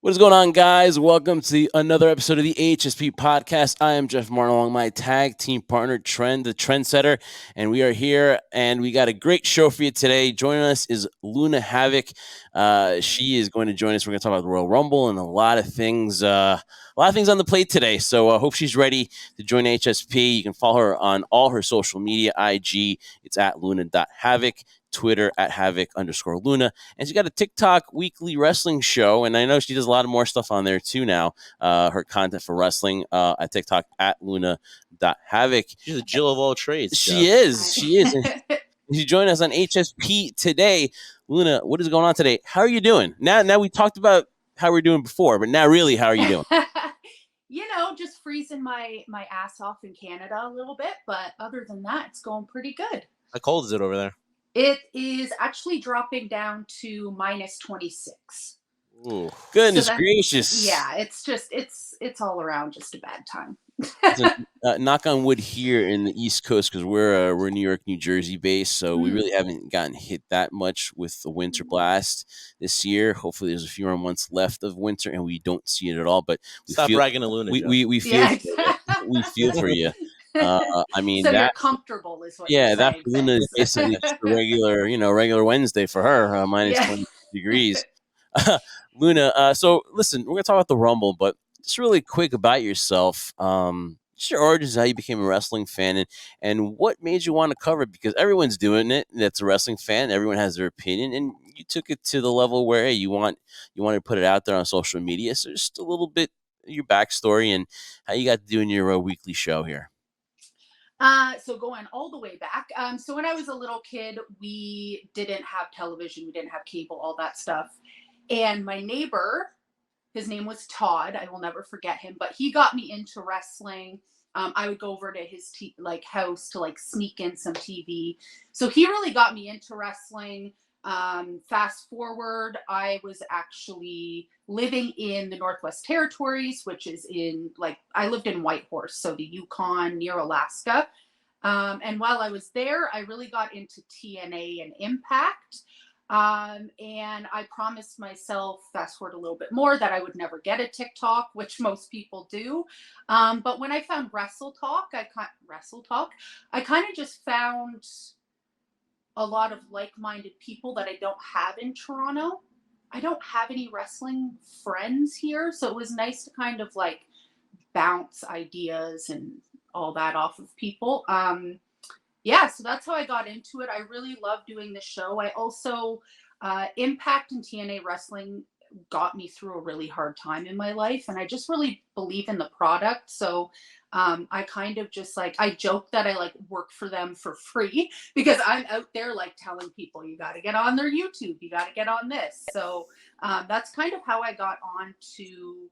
What is going on, guys? Welcome to another episode of the HSP podcast. I am Jeff Martin, along my tag team partner, Trend, the Trendsetter, and we are here, and we got a great show for you today. Joining us is Luna Havoc. She is going to join us. We're going to talk about the Royal Rumble and a lot of things. A lot of things on the plate today. So I hope she's ready to join HSP. You can follow her on all her social media. IG, it's at luna.havoc. Twitter at havoc_Luna. And she's got a TikTok weekly wrestling show. And I know she does a lot of more stuff on there too now. Her content for wrestling at TikTok at luna.havoc. She's a Jill of all trades. She is. She is. She joined us on HSP today. Luna, what is going on today? How are you doing? Now we talked about how we're doing before, but now really, how are you doing? Just freezing my ass off in Canada a little bit. But other than that, it's going pretty good. How cold is it over there? It is actually dropping down to minus 26. Ooh, goodness gracious. Yeah, it's all around just a bad time. Knock on wood here in the East Coast, because we're New York, New Jersey based, so we really haven't gotten hit that much with the winter blast this year. Hopefully, there's a few more months left of winter, and we don't see it at all. But stop bragging to Luna. We feel we feel for you. I mean, so you're comfortable is what. Yeah, you're that saying, Luna is basically just a regular Wednesday for her, minus 20 degrees. Luna, so listen, we're gonna talk about the Rumble, but just really quick about yourself. Just your origins, how you became a wrestling fan, and what made you want to cover it, because everyone's doing it that's a wrestling fan. Everyone has their opinion, and you took it to the level where, hey, you want to put it out there on social media. So just a little bit your backstory and how you got to doing your weekly show here. So going all the way back. So when I was a little kid, we didn't have television, we didn't have cable, all that stuff. And my neighbor, his name was Todd. I will never forget him, but he got me into wrestling. I would go over to his house to sneak in some TV. So he really got me into wrestling. Fast forward, I was actually living in the Northwest Territories, which is I lived in Whitehorse, so the Yukon near Alaska. And while I was there, I really got into TNA and Impact. And I promised myself, fast forward a little bit more, that I would never get a TikTok, which most people do. But when I found Wrestle Talk, I kind of just found a lot of like-minded people that I don't have in Toronto. I don't have any wrestling friends here, so it was nice to kind of bounce ideas and all that off of people. So that's how I got into it. I really love doing the show. I also, Impact and TNA Wrestling got me through a really hard time in my life, and I just really believe in the product. So I kind of just I joke that I work for them for free, because I'm out there telling people, you got to get on their YouTube, you got to get on this. So that's kind of how I got onto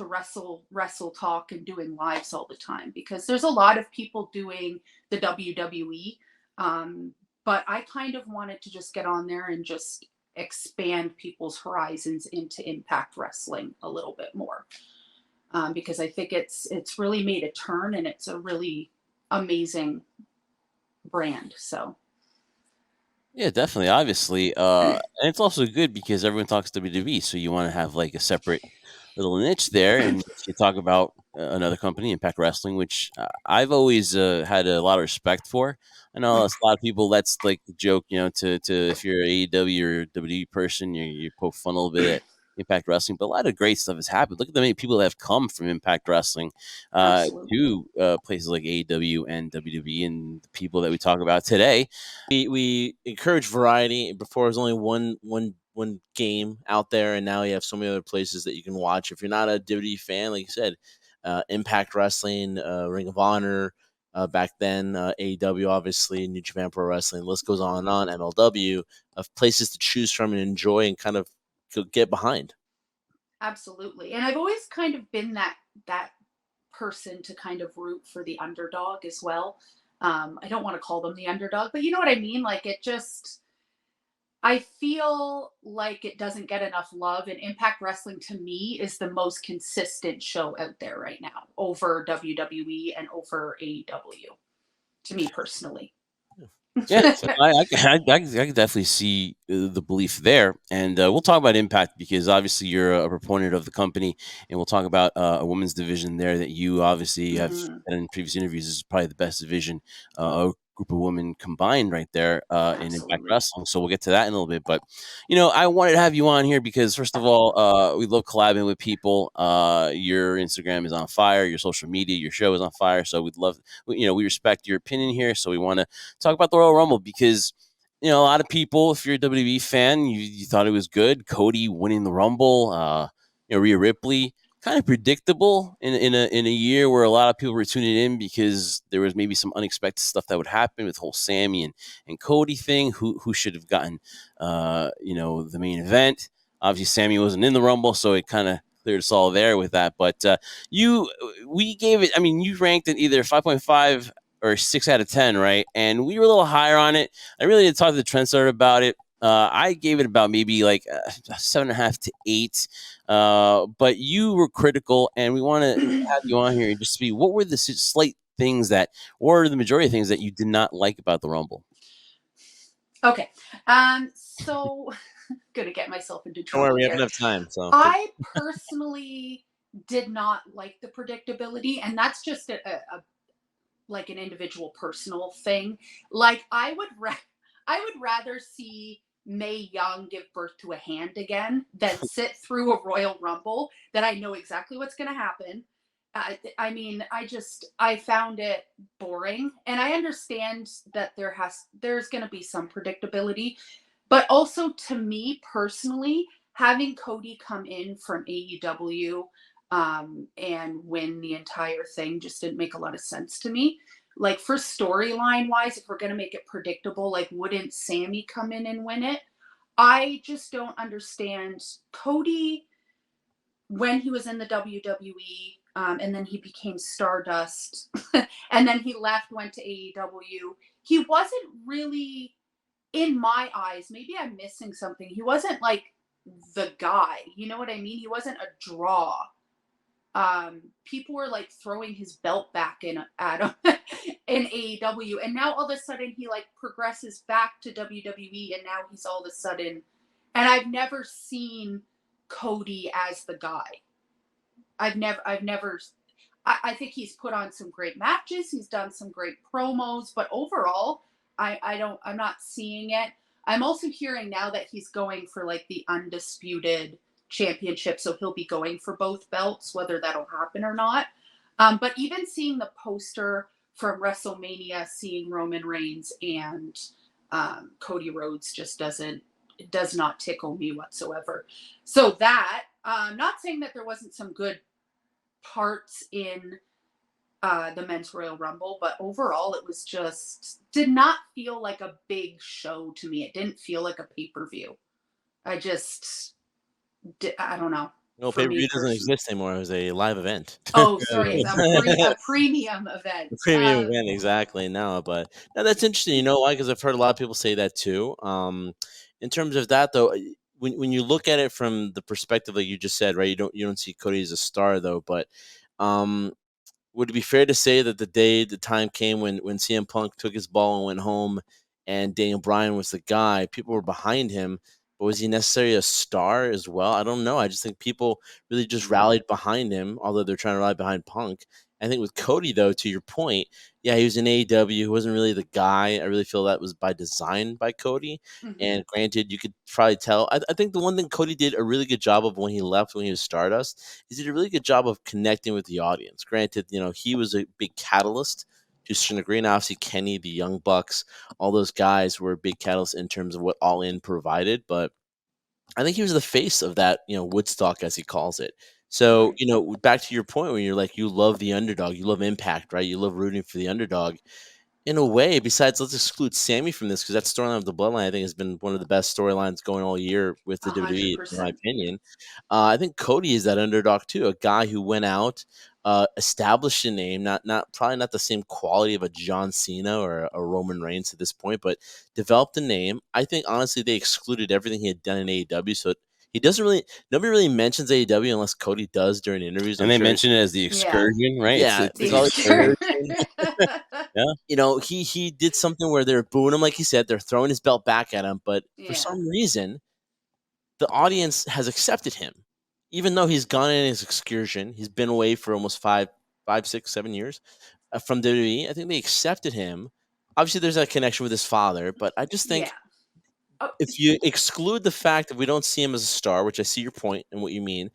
Wrestle Talk and doing lives all the time, because there's a lot of people doing the WWE, but I kind of wanted to just get on there and just expand people's horizons into Impact Wrestling a little bit more, because I think it's really made a turn, and it's a really amazing brand. So yeah, definitely, obviously, and it's also good because everyone talks WWE, so you want to have a separate little niche there, and you talk about another company, Impact Wrestling, which I've always had a lot of respect for. I know a lot of people, that's the joke, to if you're an AEW or WWE person, you poke fun a little bit at Impact Wrestling, but a lot of great stuff has happened. Look at the many people that have come from Impact Wrestling to places like AEW and WWE, and the people that we talk about today. We encourage variety. Before, it was only one game out there, and now you have so many other places that you can watch. If you're not a WWE fan, like you said, Impact Wrestling, Ring of Honor, back then AEW, obviously, New Japan Pro Wrestling, the list goes on and on, MLW, of places to choose from and enjoy and kind of get behind. Absolutely. And I've always kind of been that person to kind of root for the underdog as well. I don't want to call them the underdog, but you know what I mean? I feel like it doesn't get enough love, and Impact Wrestling to me is the most consistent show out there right now over WWE and over AEW, to me personally. Yeah, so I can definitely see the belief there, and we'll talk about Impact because obviously you're a proponent of the company, and we'll talk about a women's division there that you obviously have Mhm. said in previous interviews is probably the best division, a group of women combined right there in Impact Absolutely. Wrestling. So we'll get to that in a little bit, but I wanted to have you on here because first of all, we love collabing with people. Your Instagram is on fire, your social media, your show is on fire, so we'd love, we respect your opinion here, so we want to talk about the Royal Rumble because a lot of people, if you're a WWE fan, you thought it was good. Cody winning the Rumble, Rhea Ripley, kind of predictable in a year where a lot of people were tuning in because there was maybe some unexpected stuff that would happen with the whole Sammy and Cody thing. Who should have gotten the main event? Obviously, Sammy wasn't in the Rumble, so it kind of cleared us all there with that. But you, we gave it. I mean, you ranked it either 5.5 or 6 out of 10, right? And we were a little higher on it. I really did talk to the trendsetter about it. I gave it about maybe like 7.5 to 8. But you were critical, and we want to have you on here and just see what were the slight things that, or the majority of things that you did not like about the Rumble. Okay. So gonna get myself into Don't worry, trouble we have here. enough time. So I personally did not like the predictability, and that's just a like an individual personal thing. Like I would rather see May Young give birth to a hand again than sit through a Royal Rumble that I know exactly what's going to happen. I mean, I found it boring, and I understand that there's going to be some predictability, but also to me personally, having Cody come in from AEW and win the entire thing just didn't make a lot of sense to me. Like for storyline wise, if we're gonna make it predictable, like wouldn't Sammy come in and win it? I just don't understand Cody when he was in the WWE, and then he became Stardust, and then he left, went to AEW. He wasn't really, in my eyes, maybe I'm missing something. He wasn't like the guy. You know what I mean? He wasn't a draw. People were like throwing his belt back in at him in AEW, and now all of a sudden he like progresses back to WWE, and now he's all of a sudden, and I've never seen Cody as the guy. I've never. I think he's put on some great matches. He's done some great promos, but overall, I don't. I'm not seeing it. I'm also hearing now that he's going for like the undisputed championship, so he'll be going for both belts, whether that'll happen or not. But even seeing the poster from WrestleMania, seeing Roman Reigns and Cody Rhodes just does not tickle me whatsoever. So that, not saying that there wasn't some good parts in the men's Royal Rumble, but overall it was just did not feel like a big show to me. It didn't feel like a pay-per-view. I just I don't know. no, For pay per me view doesn't personally. exist anymore. It was a live event. Oh, sorry, it's a premium event. The premium event, exactly. No, but no, that's interesting. You know why? Because I've heard a lot of people say that too. In terms of that, though, when you look at it from the perspective like you just said, right? You don't see Cody as a star though, but um, would it be fair to say that the time came when CM Punk took his ball and went home, and Daniel Bryan was the guy? People were behind him, but was he necessarily a star as well? I don't know. I just think people really just rallied behind him, although they're trying to rally behind Punk. I think with Cody, though, to your point, yeah, he was in AEW. He wasn't really the guy. I really feel that was by design by Cody. Mm-hmm. And granted, you could probably tell. I think the one thing Cody did a really good job of when he left, when he was Stardust, is he did a really good job of connecting with the audience. Granted, he was a big catalyst to certain degree. And obviously, Kenny, the Young Bucks, all those guys were big catalysts in terms of what All In provided. But I think he was the face of that, Woodstock, as he calls it. So, Right. back to your point when you're like, you love the underdog, you love Impact, right? You love rooting for the underdog in a way. Besides, let's exclude Sammy from this because that storyline of the Bloodline, I think, has been one of the best storylines going all year with the A hundred WWE, in my percent. opinion. I think Cody is that underdog too, a guy who went out, established a name, not probably not the same quality of a John Cena or a Roman Reigns at this point, but developed a name. I think honestly they excluded everything he had done in AEW, so He doesn't really. Nobody really mentions AEW unless Cody does during interviews. And they mention it as the excursion, right? Yeah, It's all excursion. Yeah. You know, he did something where they're booing him, like he said, they're throwing his belt back at him, but for some reason, the audience has accepted him, even though he's gone in his excursion. He's been away for almost 5, 6, 7 years from WWE. I think they accepted him. Obviously, there's that connection with his father, but I just think if you exclude the fact that we don't see him as a star, which I see your point and what you mean,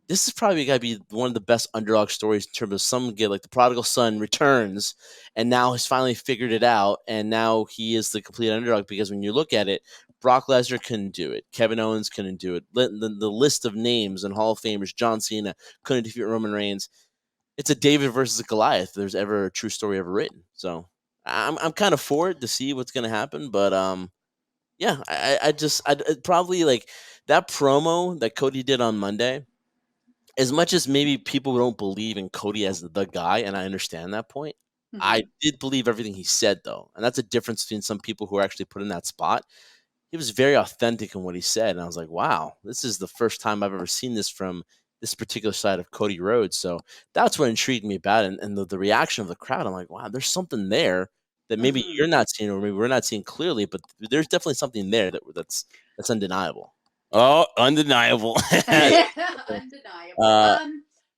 this is probably got to be one of the best underdog stories in terms of some get like the prodigal son returns and now he's finally figured it out and now he is the complete underdog because when you look at it, Brock Lesnar couldn't do it. Kevin Owens couldn't do it. The list of names and Hall of Famers, John Cena couldn't defeat Roman Reigns. It's a David versus a Goliath. If there's ever a true story ever written. So I'm kind of for it to see what's going to happen, but yeah, I probably like that promo that Cody did on Monday. As much as maybe people don't believe in Cody as the guy, and I understand that point, I did believe everything he said, though. And that's a difference between some people who are actually put in that spot. He was very authentic in what he said. And I was like, wow, this is the first time I've ever seen this from this particular side of Cody Rhodes. So that's what intrigued me about it. And the reaction of the crowd, I'm like, wow, there's something there that maybe you're not seeing or maybe we're not seeing clearly, but there's definitely something there that's undeniable. Oh, undeniable. Undeniable.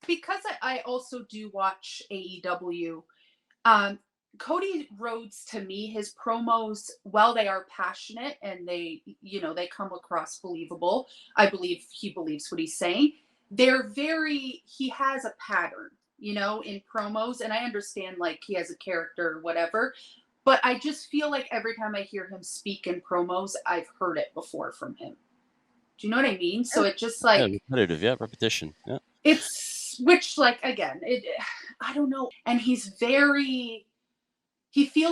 Because I also do watch AEW. Cody Rhodes, to me, his promos, while they are passionate and they come across believable, I believe he believes what he's saying. He has a pattern, in promos, and I understand like he has a character or whatever, but I just feel like every time I hear him speak in promos, I've heard it before from him. Do you know what I mean? So it just like repetitive, repetition. Yeah. It's which like again, I don't know. And he feels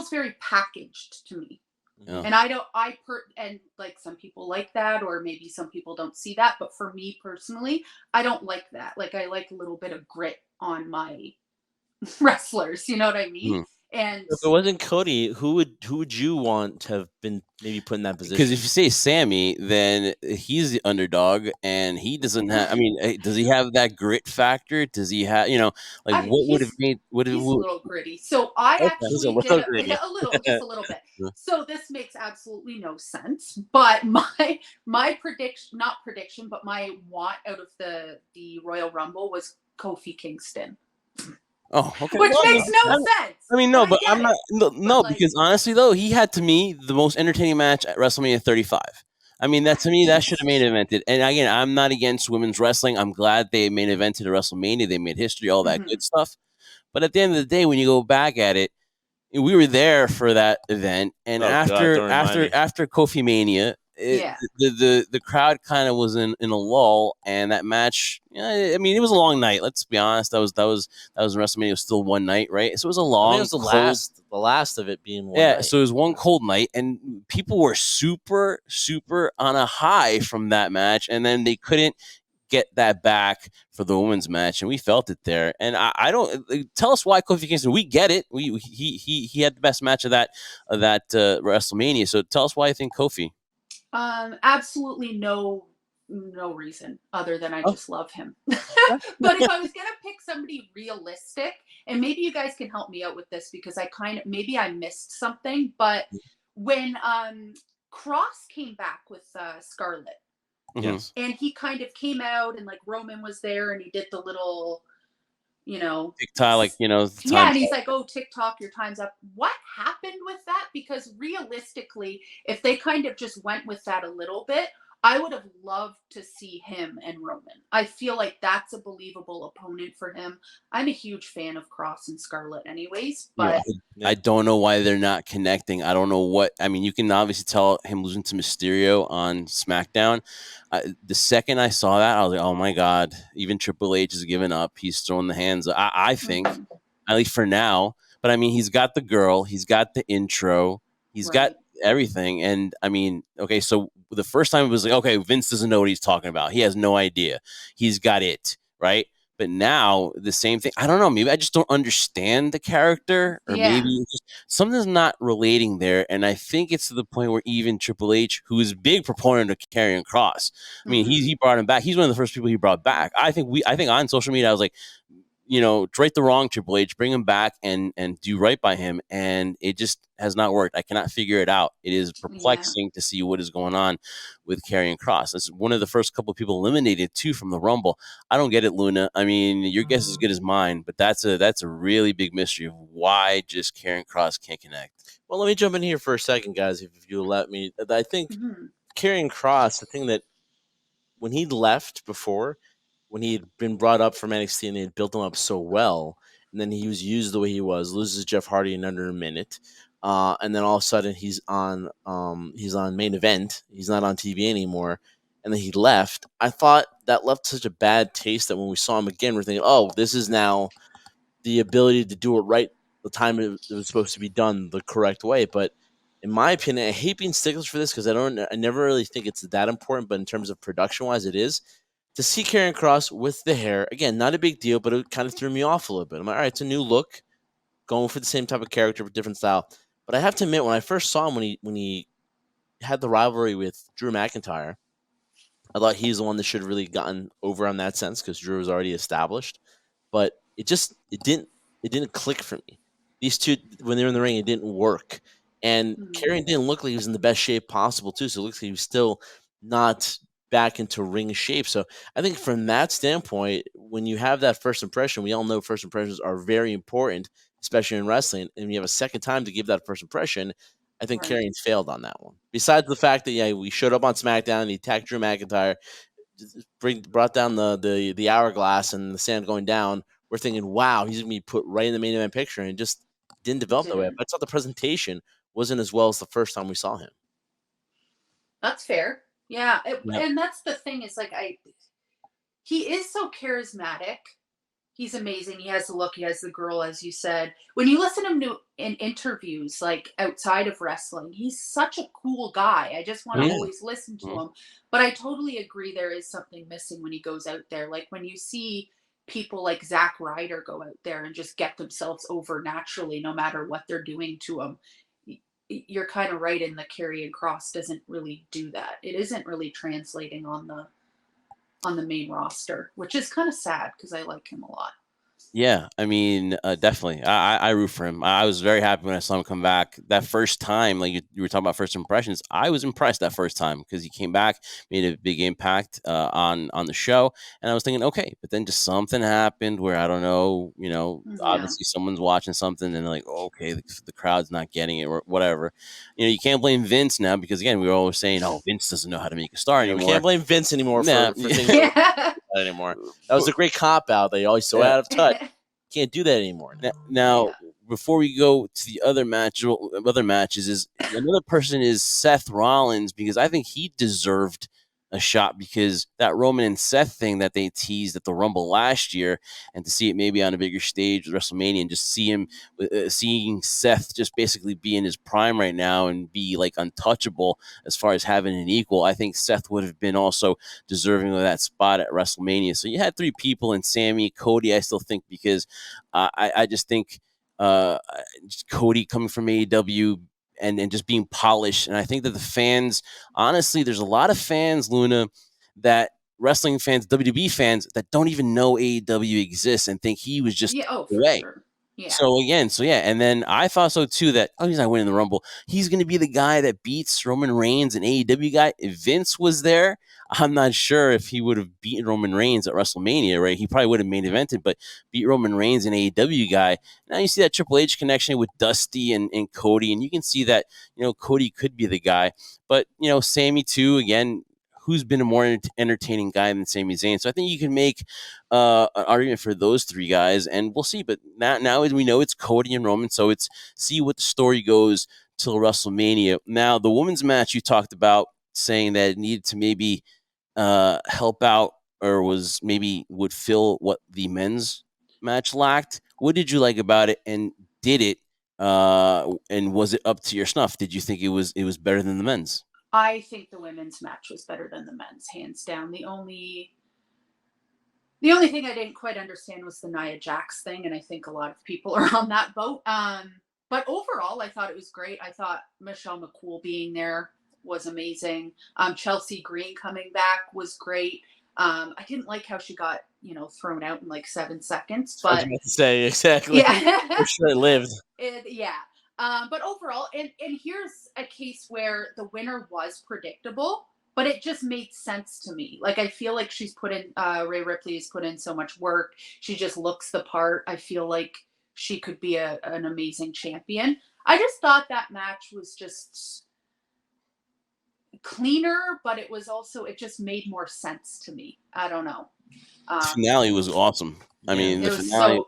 very packaged to me. Yeah. And and like some people like that, or maybe some people don't see that. But for me personally, I don't like that. Like I like a little bit of grit on my wrestlers. You know what I mean? And if it wasn't Cody, who would you want to have been maybe put in that position? Because if you say Sammy, then he's the underdog, and he doesn't have. I mean, does he have that grit factor? Does he have? Like what would have made? He's a little gritty. So I actually did just a little bit. So this makes absolutely no sense. But my prediction, not prediction, but my want out of the Royal Rumble was Kofi Kingston. Oh, okay. Which makes no sense. I mean, no, but I'm not. Because honestly, though, he had to me the most entertaining match at WrestleMania 35. I mean, that to me, that should have main evented. And again, I'm not against women's wrestling. I'm glad they main evented at WrestleMania. They made history, all that good stuff. But at the end of the day, when you go back at it, we were there for that event, and after Kofi Mania. The crowd kind of was in a lull, and that match. I mean, it was a long night. Let's be honest. That was WrestleMania. It was still one night, right? So it was a long. It was the last of it being one. Yeah. So it was one cold night, and people were super on a high from that match, and then they couldn't get that back for the women's match, and we felt it there. And I don't tell us why Kofi Kingston. We get it. He had the best match of that WrestleMania. So tell us why you think Kofi. Absolutely no reason other than I just love him. But if I was gonna pick somebody realistic, and maybe you guys can help me out with this because maybe I missed something, but when Cross came back with Scarlett, yes, and he kind of came out and like Roman was there and he did the little TikTok, like, and he's like, oh, TikTok, your time's up. What happened with that? Because realistically, if they kind of just went with that a little bit, I would have loved to see him and Roman. I feel like that's a believable opponent for him. I'm a huge fan of Cross and Scarlett anyways, but I don't know why they're not connecting. I don't know what. I mean, you can obviously tell him losing to Mysterio on SmackDown. The second I saw that, I was like, oh my God, even Triple H has given up. He's throwing the hands up. I think, at least for now. But I mean, he's got the girl. He's got the intro. He's got everything. And I mean, okay, so the first time it was like, okay, Vince doesn't know what he's talking about. He has no idea. He's got it, right? But now the same thing. I don't know. Maybe I just don't understand the character, or Yeah. maybe just something's not relating there. And I think it's to the point where even Triple H, who is a big proponent of Karrion Kross, I mean, he brought him back. He's one of the first people he brought back. I think on social media I was like, right the wrong Triple H, bring him back and do right by him, and it just has not worked. I cannot figure it out. It is perplexing to see what is going on with Karrion Kross. This is one of the first couple of people eliminated too from the Rumble. I don't get it, Luna. I mean, your guess is as good as mine, but that's a really big mystery of why just Karrion Kross can't connect. Well, let me jump in here for a second, guys, if you'll let me. I think Karrion Kross, the thing that when he left before, when he had been brought up from NXT and they had built him up so well, and then he was used the way he was, loses Jeff Hardy in under a minute, and then all of a sudden he's on main event. He's not on TV anymore, and then he left. I thought that left such a bad taste that when we saw him again, we're thinking, oh, this is now the ability to do it right the time it was supposed to be done the correct way. But in my opinion, I hate being sticklers for this because I never really think it's that important. But in terms of production wise, it is. To see Karrion Kross with the hair, again, not a big deal, but it kind of threw me off a little bit. I'm like, all right, it's a new look, going for the same type of character but different style. But I have to admit, when I first saw him when he had the rivalry with Drew McIntyre, I thought he's the one that should have really gotten over on that sense because Drew was already established. But it didn't click for me. These two, when they're in the ring, it didn't work. And Karrion didn't look like he was in the best shape possible too. So it looks like he was still not back into ring shape. So I think from that standpoint, when you have that first impression, we all know first impressions are very important, especially in wrestling. And you have a second time to give that first impression. I think Karrion failed on that one. Besides the fact that we showed up on SmackDown and he attacked Drew McIntyre, brought down the hourglass and the sand going down. We're thinking, wow, he's gonna be put right in the main event picture, and just didn't develop that way. But I thought the presentation wasn't as well as the first time we saw him. That's fair. Yeah, and that's the thing is he is so charismatic. He's amazing. He has the look. He has the girl, as you said. When you listen to him in interviews, like outside of wrestling, he's such a cool guy. I just want to always listen to him. But I totally agree there is something missing when he goes out there. Like when you see people like Zack Ryder go out there and just get themselves over naturally, no matter what they're doing to him. You're kind of right in the Karrion Kross doesn't really do that. It isn't really translating on the main roster, which is kind of sad because I like him a lot. Yeah, I mean, definitely. I root for him. I was very happy when I saw him come back that first time. Like you were talking about first impressions, I was impressed that first time because he came back, made a big impact on the show, and I was thinking, okay, but then just something happened where I don't know. Obviously someone's watching something and they're like, okay, the crowd's not getting it or whatever. You can't blame Vince now because again, we were always saying, oh, Vince doesn't know how to make a star anymore. We can't blame Vince anymore for things anymore. That was a great cop out. They always so out of touch. Can't do that anymore. Now, before we go to the other matches, is another person is Seth Rollins because I think he deserved a shot because that Roman and Seth thing that they teased at the Rumble last year, and to see it maybe on a bigger stage with WrestleMania and just see him, seeing Seth just basically be in his prime right now and be like untouchable as far as having an equal. I think Seth would have been also deserving of that spot at WrestleMania. So you had three people, and Sammy, Cody, I still think because I just think just Cody coming from AEW and just being polished. And I think that the fans, honestly, there's a lot of fans, Luna, that wrestling fans, WWE fans, that don't even know AEW exists and think he was just away. Sure. Yeah. So and then I thought so too that he's not winning the Rumble. He's going to be the guy that beats Roman Reigns, an AEW guy. If Vince was there, I'm not sure if he would have beaten Roman Reigns at WrestleMania, right? He probably would have main evented, but beat Roman Reigns, an AEW guy. Now you see that Triple H connection with Dusty and Cody, and you can see that, Cody could be the guy. But, Sammy too, again, who's been a more entertaining guy than Sami Zayn. So I think you can make an argument for those three guys, and we'll see. But now we know it's Cody and Roman, so it's see what the story goes till WrestleMania. Now, the women's match you talked about saying that it needed to maybe help out or was maybe would fill what the men's match lacked. What did you like about it, and did it and was it up to your snuff? Did you think it was better than the men's? I think the women's match was better than the men's, hands down. The only The only thing I didn't quite understand was the Nia Jax thing, and I think a lot of people are on that boat. But overall, I thought it was great. I thought Michelle McCool being there was amazing. Chelsea Green coming back was great. I didn't like how she got, thrown out in like 7 seconds, I was but about to say exactly. yeah, For sure, it lived. yeah. But overall, and here's a case where the winner was predictable, but it just made sense to me. Like I feel like she's put in Rhea Ripley's put in so much work. She just looks the part. I feel like she could be an amazing champion. I just thought that match was just cleaner, but it just made more sense to me. I don't know. The finale was awesome. I mean, the It was finale.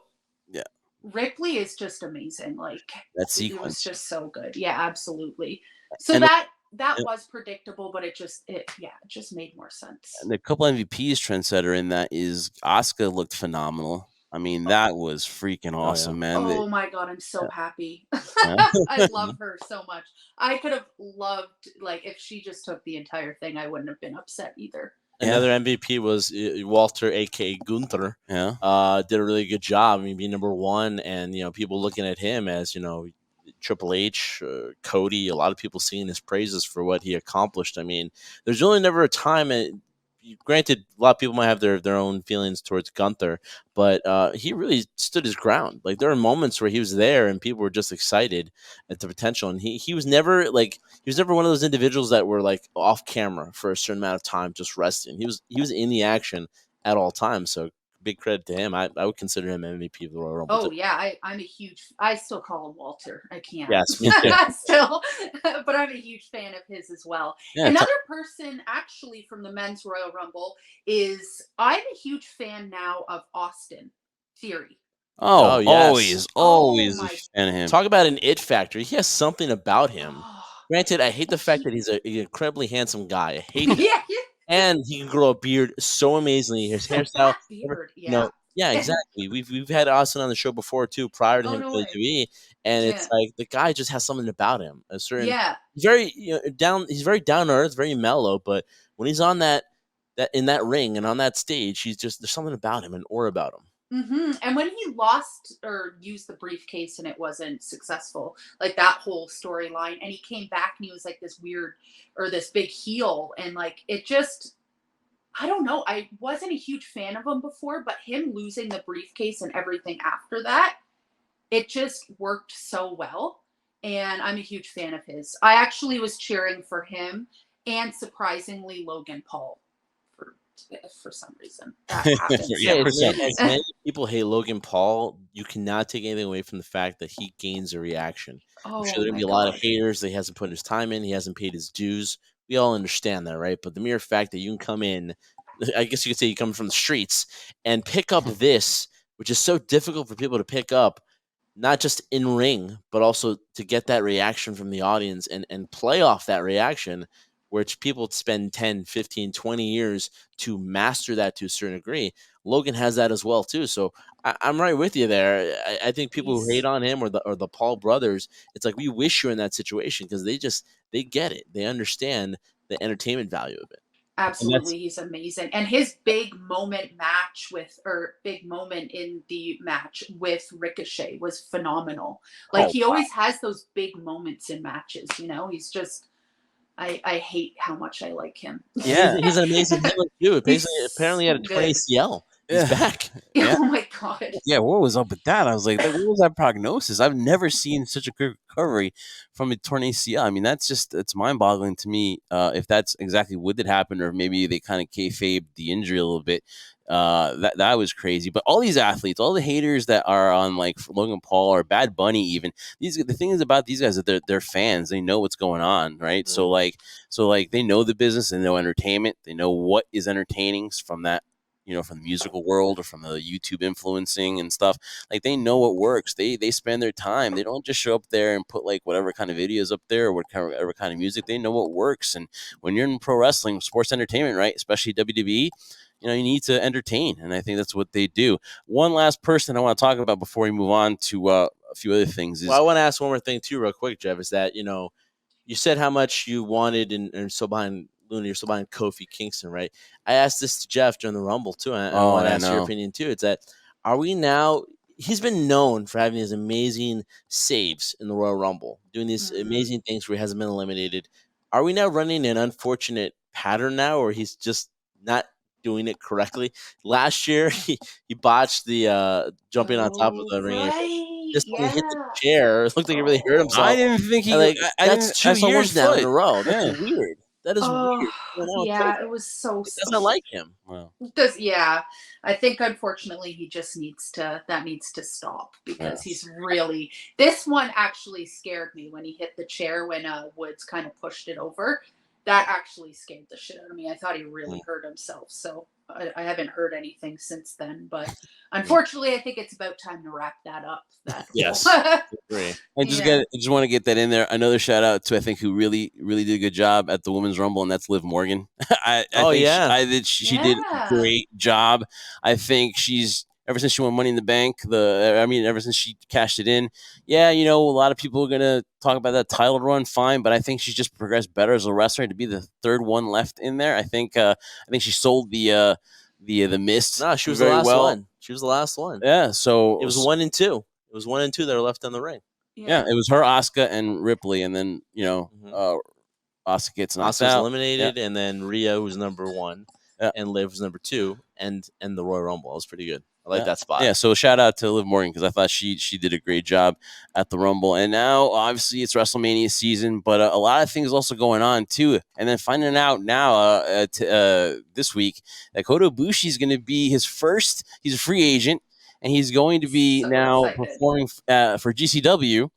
Yeah. Ripley is just amazing. Like That it was sequence. just so good. Yeah, absolutely. So And that yeah. was predictable, but it just made more sense. And the couple MVPs trendsetter in that is Asuka looked phenomenal. I mean, that was freaking awesome, man. Oh my god, I'm so happy. Yeah. I love her so much. I could have loved, like, if she just took the entire thing, I wouldn't have been upset either. Another MVP was Walter, aka Gunther. Yeah. Did a really good job. I mean, being number one, and people looking at him as Triple H, Cody. A lot of people singing his praises for what he accomplished. I mean, there's really never a time. Granted, a lot of people might have their own feelings towards Gunther, but he really stood his ground. Like there are moments where he was there and people were just excited at the potential, and he was never one of those individuals that were like off camera for a certain amount of time just resting. He was in the action at all times. So big credit to him. I would consider him MVP of the Royal Rumble. Oh yeah, I still call him Walter. I can't. Yes, me too. Still, but I'm a huge fan of his as well. Yeah, Another person actually from the men's Royal Rumble is I'm a huge fan now of Austin Theory. Oh, yes. always Oh, a fan of him. Talk about an it factor. He has something about him. Granted, I hate the fact that he's an incredibly handsome guy. I hate it. Yeah. And he can grow a beard so amazingly. His hairstyle, Beard, yeah. yeah, exactly. We've had Austin on the show before too, prior to him to WWE, and it's like the guy just has something about him. A certain, he's very He's very down to earth, very mellow. But when he's on that in that ring and on that stage, there's something about him, an aura about him. Mm-hmm. And when he lost or used the briefcase and it wasn't successful, like that whole storyline, and he came back and he was like this weird or this big heel, and like it just, I don't know. I wasn't a huge fan of him before, but him losing the briefcase and everything after that, it just worked so well. And I'm a huge fan of his. I actually was cheering for him and surprisingly Logan Paul for some reason. That happens. As many people hate Logan Paul, you cannot take anything away from the fact that he gains a reaction. I'm sure there'll be a lot of haters that he hasn't put his time in, he hasn't paid his dues. We all understand that, right? But the mere fact that you can come in, I guess you could say you come from the streets and pick up this, which is so difficult for people to pick up, not just in ring, but also to get that reaction from the audience and play off that reaction, which people spend 10, 15, 20 years to master that to a certain degree. Logan has that as well too. So I'm right with you there. I think people who hate on him or the Paul brothers, it's like we wish you're in that situation because they get it. They understand the entertainment value of it. Absolutely, he's amazing. And his big moment in the match with Ricochet was phenomenal. Like he always has those big moments in matches, He's just I hate how much I like him. Yeah, he's an amazing healer too. Apparently, he had a 20 ACL. He's back. Yeah. Oh my god. Yeah, what was up with that? I was like, what was that prognosis? I've never seen such a quick recovery from a torn ACL. I mean, it's mind-boggling to me if that's exactly what did happen, or maybe they kind of kayfabe the injury a little bit. That was crazy. But all these athletes, all the haters that are on like Logan Paul or Bad Bunny, even the thing is about these guys that they're fans. They know what's going on, right? Mm-hmm. So they know the business, they know entertainment, they know what is entertaining from that. From the musical world or from the YouTube influencing and stuff, like they know what works. They spend their time. They don't just show up there and put like whatever kind of videos up there or whatever kind of music. They know what works. And when you're in pro wrestling, sports entertainment, right, especially WWE, you need to entertain. And I think that's what they do. One last person I want to talk about before we move on to a few other things. I want to ask one more thing too, real quick, Jeff. Is that you said how much you wanted and so behind Luna, you're still behind Kofi Kingston, right? I asked this to Jeff during the Rumble too, and I want to ask your opinion too. It's that are we now? He's been known for having these amazing saves in the Royal Rumble, doing these amazing things where he hasn't been eliminated. Are we now running an unfortunate pattern now, or he's just not doing it correctly? Last year, he botched the jumping on top of the ring. This time he hit the chair. It looked like he really hurt himself. I didn't think he. Like I that's didn't. 2 I saw one years now in foot. a row. That's Yeah. weird. That is weird. Yeah, it was so. It doesn't like him. Wow. Yeah, I think unfortunately he just needs to stop because he's really. This one actually scared me when he hit the chair when Woods kind of pushed it over. That actually scared the shit out of me. I thought he really hurt himself. So I haven't heard anything since then. But unfortunately, I think it's about time to wrap that up. Yes. I just want to get that in there. Another shout out to I think who really did a good job at the Women's Rumble, and that's Liv Morgan. I think she did a great job. I think she's ever since she won Money in the Bank. Ever since she cashed it in. Yeah, a lot of people are gonna talk about that title run, fine, but I think she's just progressed better as a wrestler to be the third one left in there. I think she sold the mist. No, she was the last one. She was the last one. Yeah, so it was 1 and 2. It was 1 and 2 that are left on the ring. Yeah, it was her, Asuka, and Ripley, and then Asuka gets knocked out, eliminated, and then Rhea, who's number 1, and Liv was number 2, and the Royal Rumble. It was pretty good. I like that spot. Yeah, so shout out to Liv Morgan because I thought she did a great job at the Rumble, and now obviously it's WrestleMania season, but a lot of things also going on too. And then finding out now this week that Kota Ibushi is going to be his first. He's a free agent. And he's going to be performing for GCW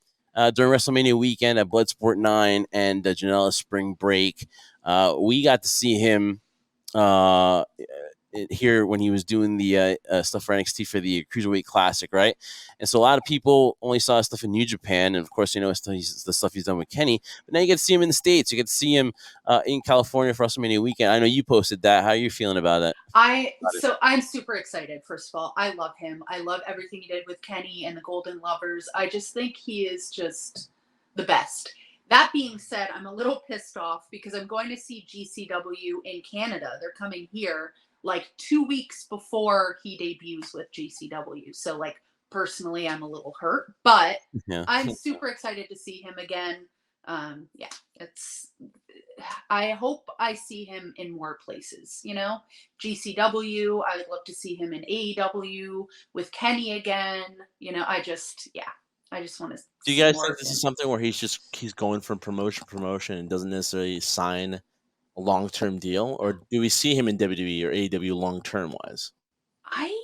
during WrestleMania weekend at Bloodsport 9 and Janela Spring Break. We got to see him here when he was doing the stuff for NXT for the Cruiserweight Classic, right? And so a lot of people only saw stuff in New Japan, and of course, the stuff he's done with Kenny. But now you get to see him in the States. You get to see him in California for WrestleMania weekend. I know you posted that. How are you feeling about that? I'm super excited. First of all, I love him. I love everything he did with Kenny and the Golden Lovers. I just think he is just the best. That being said, I'm a little pissed off because I'm going to see GCW in Canada. They're coming here like 2 weeks before he debuts with GCW. So like personally, I'm a little hurt, but I'm super excited to see him again. I hope I see him in more places, GCW. I would love to see him in AEW with Kenny again. I just want to. Do you guys think this is something where he's going from promotion to promotion and doesn't necessarily sign a long-term deal, or do we see him in WWE or AEW long-term wise? I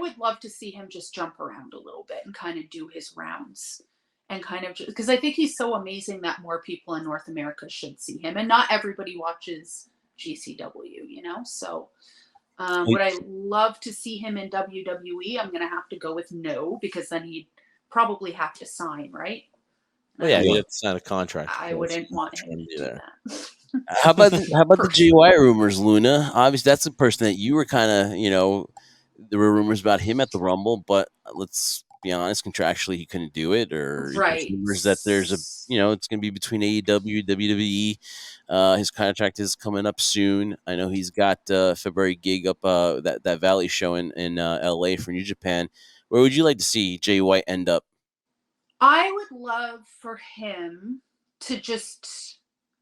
would love to see him just jump around a little bit and kind of do his rounds and kind of because I think he's so amazing that more people in North America should see him, and not everybody watches GCW, So would I love to see him in WWE? I'm going to have to go with no, because then he'd probably have to sign, right? Oh yeah, you have to sign a contract. I wouldn't want him to do that. How about the Jay White rumors, Luna? Obviously, that's a person that you were kind of, there were rumors about him at the Rumble, but let's be honest, contractually he couldn't do it, or rumors that there's it's going to be between AEW, WWE. His contract is coming up soon. I know he's got February gig up that Valley show in LA for New Japan. Where would you like to see Jay White end up? I would love for him to just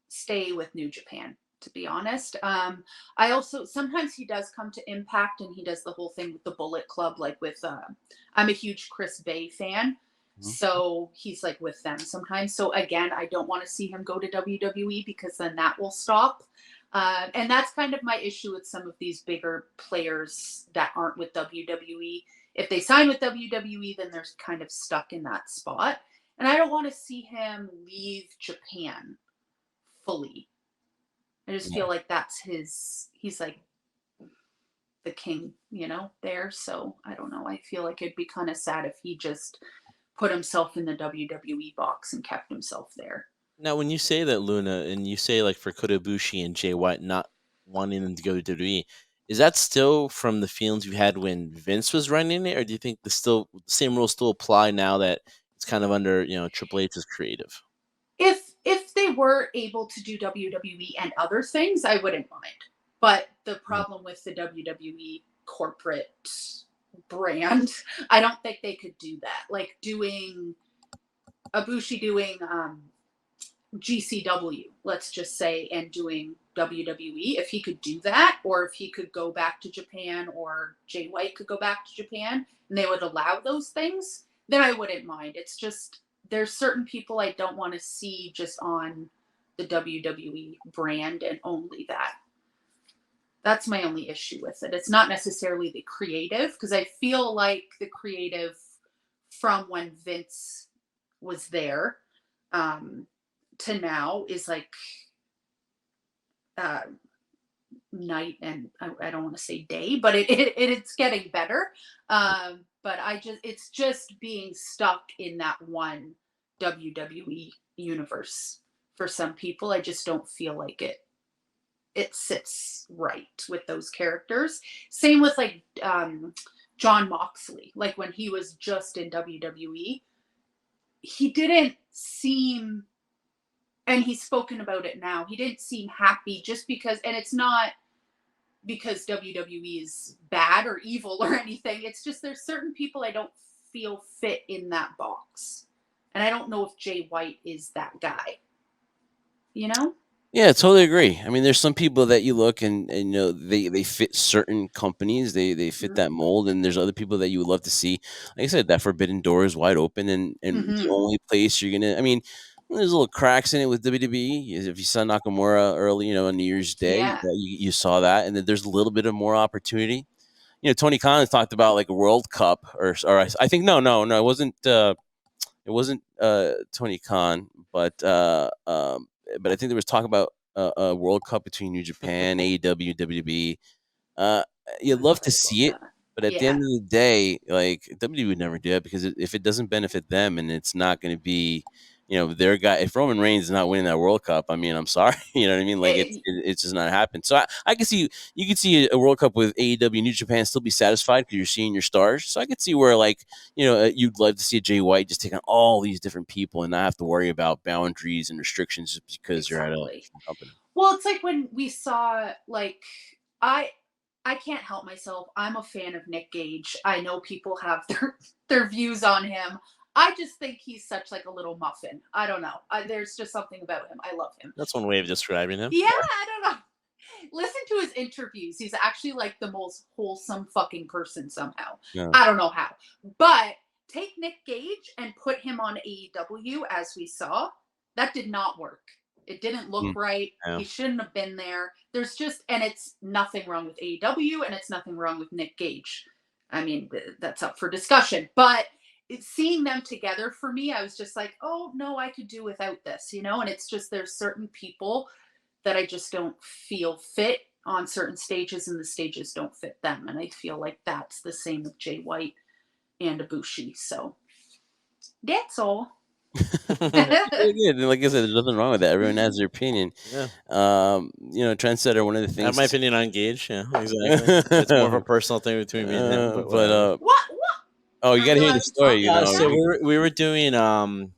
stay with New Japan, to be honest. I also, sometimes he does come to Impact and he does the whole thing with the Bullet Club, like with, I'm a huge Chris Bay fan. So he's like with them sometimes. So again, I don't want to see him go to WWE because then that will stop. And that's kind of my issue with some of these bigger players that aren't with WWE. If they sign with WWE, then they're kind of stuck in that spot. And I don't want to see him leave Japan fully. I just feel like that's he's like the king, there. So I don't know. I feel like it'd be kind of sad if he just put himself in the WWE box and kept himself there. Now, when you say that, Luna, and you say like for Kota Ibushi and Jay White not wanting them to go to WWE, is that still from the feelings you had when Vince was running it, or do you think the same rules still apply now that it's kind of under Triple H's creative? If they they were able to do WWE and other things, I wouldn't mind. But the problem with the WWE corporate brand, I don't think they could do that. Like doing Ibushi doing GCW, let's just say, and doing WWE, if he could do that, or if he could go back to Japan, or Jay White could go back to Japan, and they would allow those things, then I wouldn't mind. It's just there's certain people I don't want to see just on the WWE brand and only that. That's my only issue with it. It's not necessarily the creative, because I feel like the creative from when Vince was there to now is like night and I don't want to say day, but it's getting better. But it's just being stuck in that one WWE universe for some people. I just don't feel like it sits right with those characters. Same with like John Moxley. Like when he was just in WWE, he didn't seem, and he's spoken about it now, he didn't seem happy just because, and it's not because WWE is bad or evil or anything. It's just there's certain people I don't feel fit in that box. And I don't know if Jay White is that guy. You know? Yeah, totally agree. I mean, there's some people that you look and you know they fit certain companies, they fit that mold, and there's other people that you would love to see. Like I said, that forbidden door is wide open, and the only place you're gonna, I mean, there's little cracks in it with WWE. If you saw Nakamura early, you know, on New Year's Day, Yeah. you saw that, and then there's a little bit of more opportunity. You know, Tony Khan has talked about like a World Cup, or I think no, it wasn't. It wasn't Tony Khan, but I think there was talk about a World Cup between New Japan, AEW, WWE. You'd love to see it, but at the end of the day, like WWE would never do it because if it doesn't benefit them and it's not going to be, you know, their guy. If Roman Reigns is not winning that World Cup, I mean, I'm sorry, you know what I mean? Like it's just not happening. So I can see you could see a World Cup with AEW, New Japan still be satisfied because you're seeing your stars. So I could see where like you know you'd love to see a Jay White just take on all these different people and not have to worry about boundaries and restrictions just because you're at a different company. Well, it's like when we saw like I can't help myself. I'm a fan of Nick Gage. I know people have their views on him. I just think he's such like a little muffin. I don't know. There's just something about him. I love him. That's one way of describing him. Yeah, I don't know. Listen to his interviews. He's actually like the most wholesome fucking person somehow. Yeah. I don't know how. But take Nick Gage and put him on AEW as we saw. That did not work. It didn't look right. Yeah. He shouldn't have been there. There's just, and it's nothing wrong with AEW and it's nothing wrong with Nick Gage. I mean, that's up for discussion. But seeing them together for me, I was just like, oh, no, I could do without this, you know? And it's just there's certain people that I just don't feel fit on certain stages and the stages don't fit them. And I feel like that's the same with Jay White and Ibushi. So that's all. Good. Like I said, there's nothing wrong with that. Everyone has their opinion. Yeah. You know, Trendsetter, one of the things. I have my opinion on Gage. Yeah, exactly. It's more of a personal thing between me and him. What? Oh, you got to hear the story. You know, so we were doing a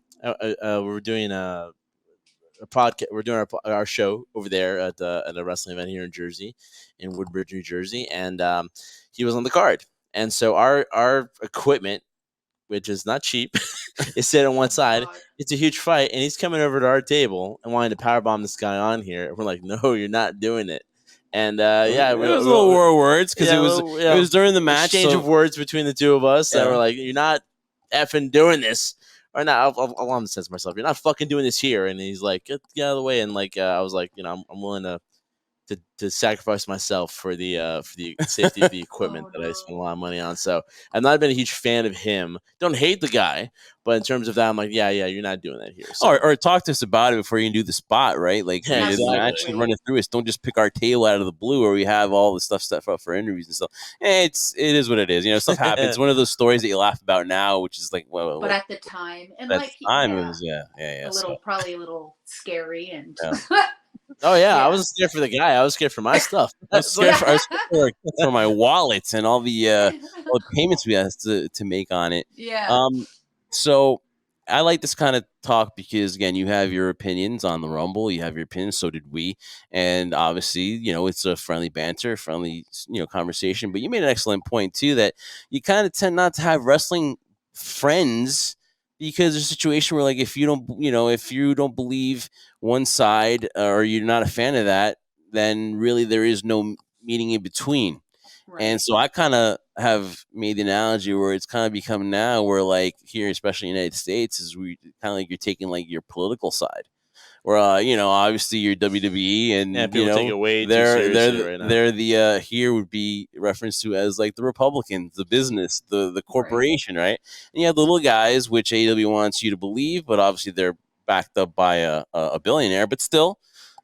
podcast. We're doing our show over there at a wrestling event here in Jersey, in Woodbridge, New Jersey, and he was on the card. And so our equipment, which is not cheap, is set on one side. It's a huge fight, and he's coming over to our table and wanting to powerbomb this guy on here. We're like, no, you're not doing it. And yeah, it was a little war of words because it was during the match. Exchange of words between the two of us that were like, you're not effing doing this. Or not, I'll sense myself. You're not fucking doing this here. And he's like, get out of the way. And like, I was like, you know, I'm willing to sacrifice myself for the safety of the equipment that I spent a lot of money on. So I've not been a huge fan of him. Don't hate the guy, but in terms of that, I'm like, yeah, you're not doing that here. So. Or talk to us about it before you can do the spot, right? Like, actually run it through us. Don't just pick our table out of the blue where we have all the stuff set up for interviews and stuff. It is what it is. You know, stuff happens. One of those stories that you laugh about now, which is like, well, but at the time, and at like the time, it was probably a little scary and. Oh yeah, I wasn't scared for the guy. I was scared for my stuff. I was scared for my wallets and all the payments we had to make on it. Yeah. So I like this kind of talk because, again, you have your opinions on the Rumble. You have your opinions. So did we. And obviously, it's a friendly banter, friendly, conversation. But you made an excellent point, too, that you kind of tend not to have wrestling friends because there's a situation where, like, if you don't believe one side or you're not a fan of that, then really there is no meeting in between. And Right. so I kind of have made the analogy where it's kind of become now where, like, here, especially in the United States, is we kind of like you're taking like your political side. Where obviously you're WWE, Yeah, and people take it way too seriously right now. they're the here would be referenced to as like the Republicans, the business, the Right. corporation, right? And you have the little guys, which AEW wants you to believe, but obviously they're backed up by a billionaire, but still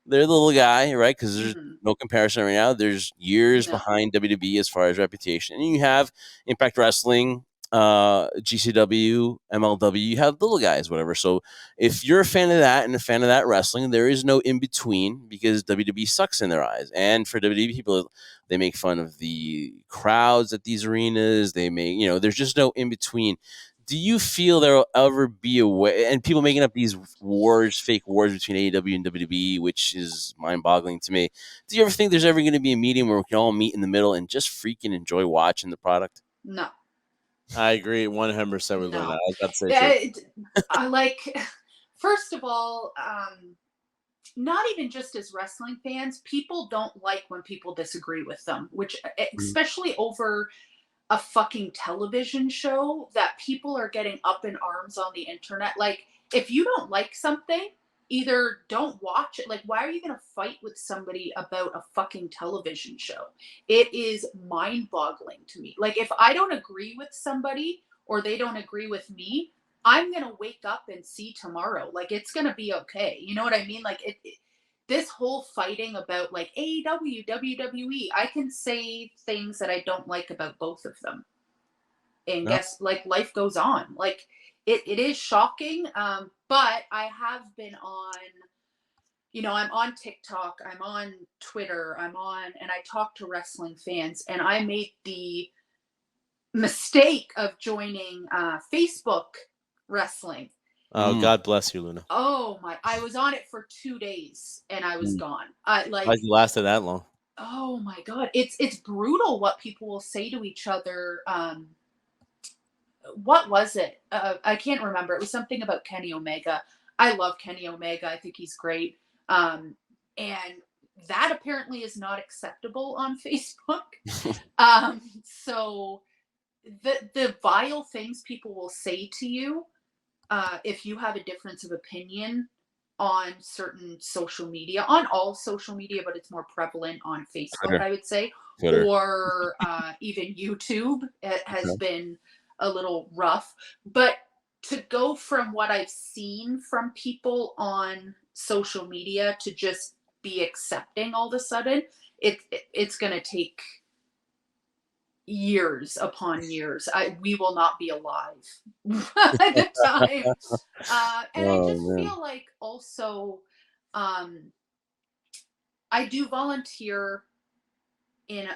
they're the little guy, right? Because there's Hmm. no comparison right now. There's years No. behind WWE as far as reputation. And you have Impact Wrestling, GCW, MLW. You have little guys, whatever. So if you're a fan of that and a fan of that wrestling, there is no in between because WWE sucks in their eyes. And for WWE people, they make fun of the crowds at these arenas. They make, there's just no in between. Do you feel there will ever be a way, and people making up these wars, fake wars between AEW and WWE, which is mind boggling to me? Do you ever think there's ever going to be a medium where we can all meet in the middle and just freaking enjoy watching the product? No. I agree 100% with Luna. No. I was about to say Yeah, too. I like. First of all, not even just as wrestling fans, people don't like when people disagree with them, which Mhm. especially over a fucking television show that people are getting up in arms on the internet. Like, if you don't like something, either don't watch it. Like, why are you going to fight with somebody about a fucking television show? It is mind boggling to me. Like, if I don't agree with somebody or they don't agree with me, I'm going to wake up and see tomorrow. Like, it's going to be okay. You know what I mean? Like, this whole fighting about like AEW, WWE, I can say things that I don't like about both of them. And No. guess like life goes on. Like it is shocking. But I have been on, I'm on TikTok, I'm on Twitter, and I talk to wrestling fans, and I made the mistake of joining Facebook wrestling. Oh, Mm. God bless you, Luna. Oh my, I was on it for 2 days and I was Mm. gone. I Why'd like, you lasted that long? oh my god, it's brutal what people will say to each other. What was it? I can't remember. It was something about Kenny Omega. I love Kenny Omega. I think he's great. And that apparently is not acceptable on Facebook. So the vile things people will say to you if you have a difference of opinion on certain social media, on all social media, but it's more prevalent on Facebook, Twitter. I would say, Twitter. or even YouTube. It has Okay. been a little rough. But to go from what I've seen from people on social media to just be accepting all of a sudden, it's going to take years upon years. We will not be alive at the time. And I Oh just man. feel like also, um, I do volunteer in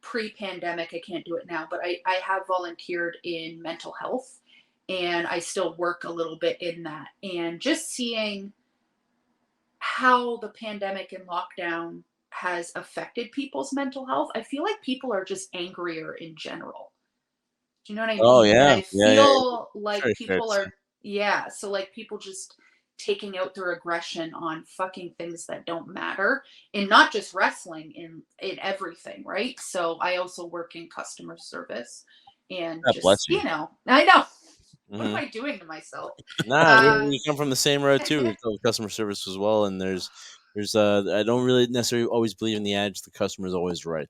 pre-pandemic. I can't do it now, but I have volunteered in mental health, and I still work a little bit in that. And just seeing how the pandemic and lockdown has affected people's mental health, I feel like people are just angrier in general. Do you know what I Oh mean? And yeah. I Yeah. Yeah. feel It's like very fair to people say. are, yeah, so like people just taking out their aggression on fucking things that don't matter, and not just wrestling, in everything, right? So I also work in customer service, and God bless just, you. I know. What am Hmm. I doing to myself? Nah, Uh we come from the same road too. With customer service as well, and there's I don't really necessarily always believe in the adage the customer is always right.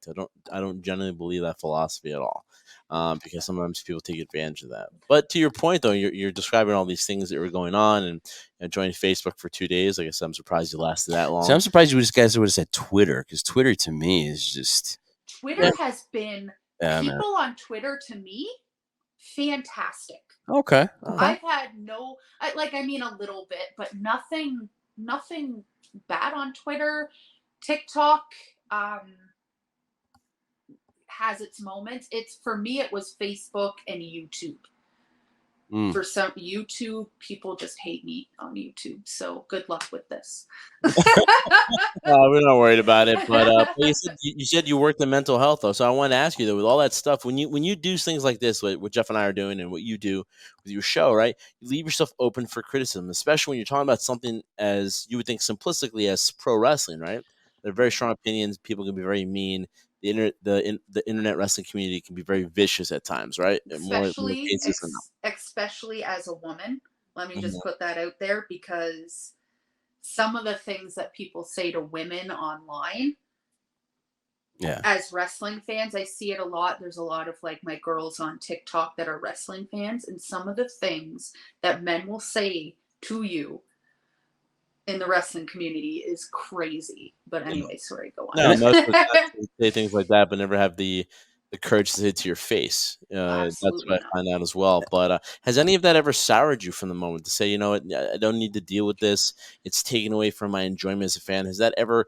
I don't generally believe that philosophy at all, because sometimes people take advantage of that. But to your point though, you're describing all these things that were going on, and joining Facebook for 2 days. Like I said, I'm surprised you lasted that So long. I'm surprised you guys would have said Twitter, because Twitter to me is just Yeah. Twitter has been, man. people on Twitter to me, fantastic. Okay. Okay. I've had I mean a little bit, but nothing bad on Twitter. TikTok um has its moments. It's, for me it was Facebook and YouTube. For some YouTube, people just hate me on YouTube. So good luck with this. We're not worried about it, but you said you worked in mental health though, so I wanted to ask you though, with all that stuff, when you do things like this, what Jeff and I are doing, and what you do with your show, right? You leave yourself open for criticism, especially when you're talking about something as you would think simplistically as pro wrestling, right? They're very strong opinions. People can be very mean. The internet wrestling community can be very vicious at times, right? More cases than Especially as a woman. Let me just not. put that out there, because some of the things that people say to women online, Yeah. as wrestling fans, I see it a lot. There's a lot of like my girls on TikTok that are wrestling fans, and some of the things that men will say to you in the wrestling community is crazy. But anyway, sorry, go No, on. most of the time they say things like that, but never have the courage to say it to your face. That's Absolutely what not. I find out as well. But has any of that ever soured you from the moment to say, you know what, I don't need to deal with this. It's taken away from my enjoyment as a fan. Has that ever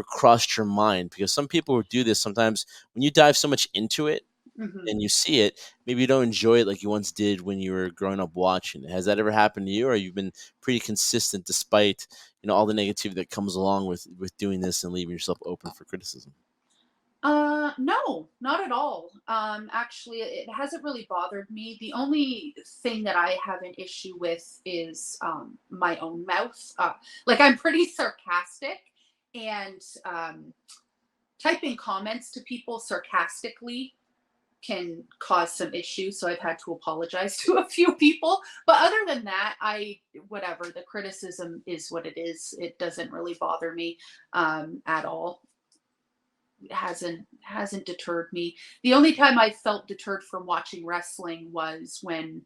crossed your mind? Because some people who do this sometimes, when you dive so much into it Mhm. and you see it, maybe you don't enjoy it like you once did when you were growing up watching it. Has that ever happened to you, or you've been pretty consistent despite all the negativity that comes along with doing this and leaving yourself open for criticism? No, not at all. Actually, it hasn't really bothered me. The only thing that I have an issue with is my own mouth. Like, I'm pretty sarcastic, and typing comments to people sarcastically can cause some issues. So I've had to apologize to a few people. But other than that, whatever, the criticism is what it is. It doesn't really bother me at all. Hasn't deterred me. The only time I felt deterred from watching wrestling was when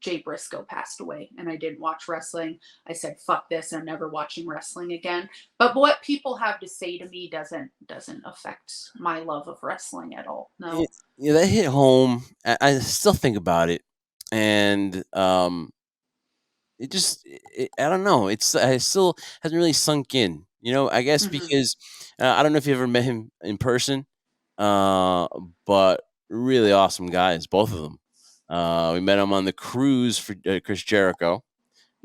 Jay Briscoe passed away, and I didn't watch wrestling. I said, "Fuck this! I'm never watching wrestling again." But what people have to say to me doesn't affect my love of wrestling at all. No. Yeah, that hit home. I still think about it, and it just I don't know. It still hasn't really sunk in. I guess Hmm. because I don't know if you ever met him in person, uh, but really awesome guys, both of them. We met him on the cruise for Chris Jericho.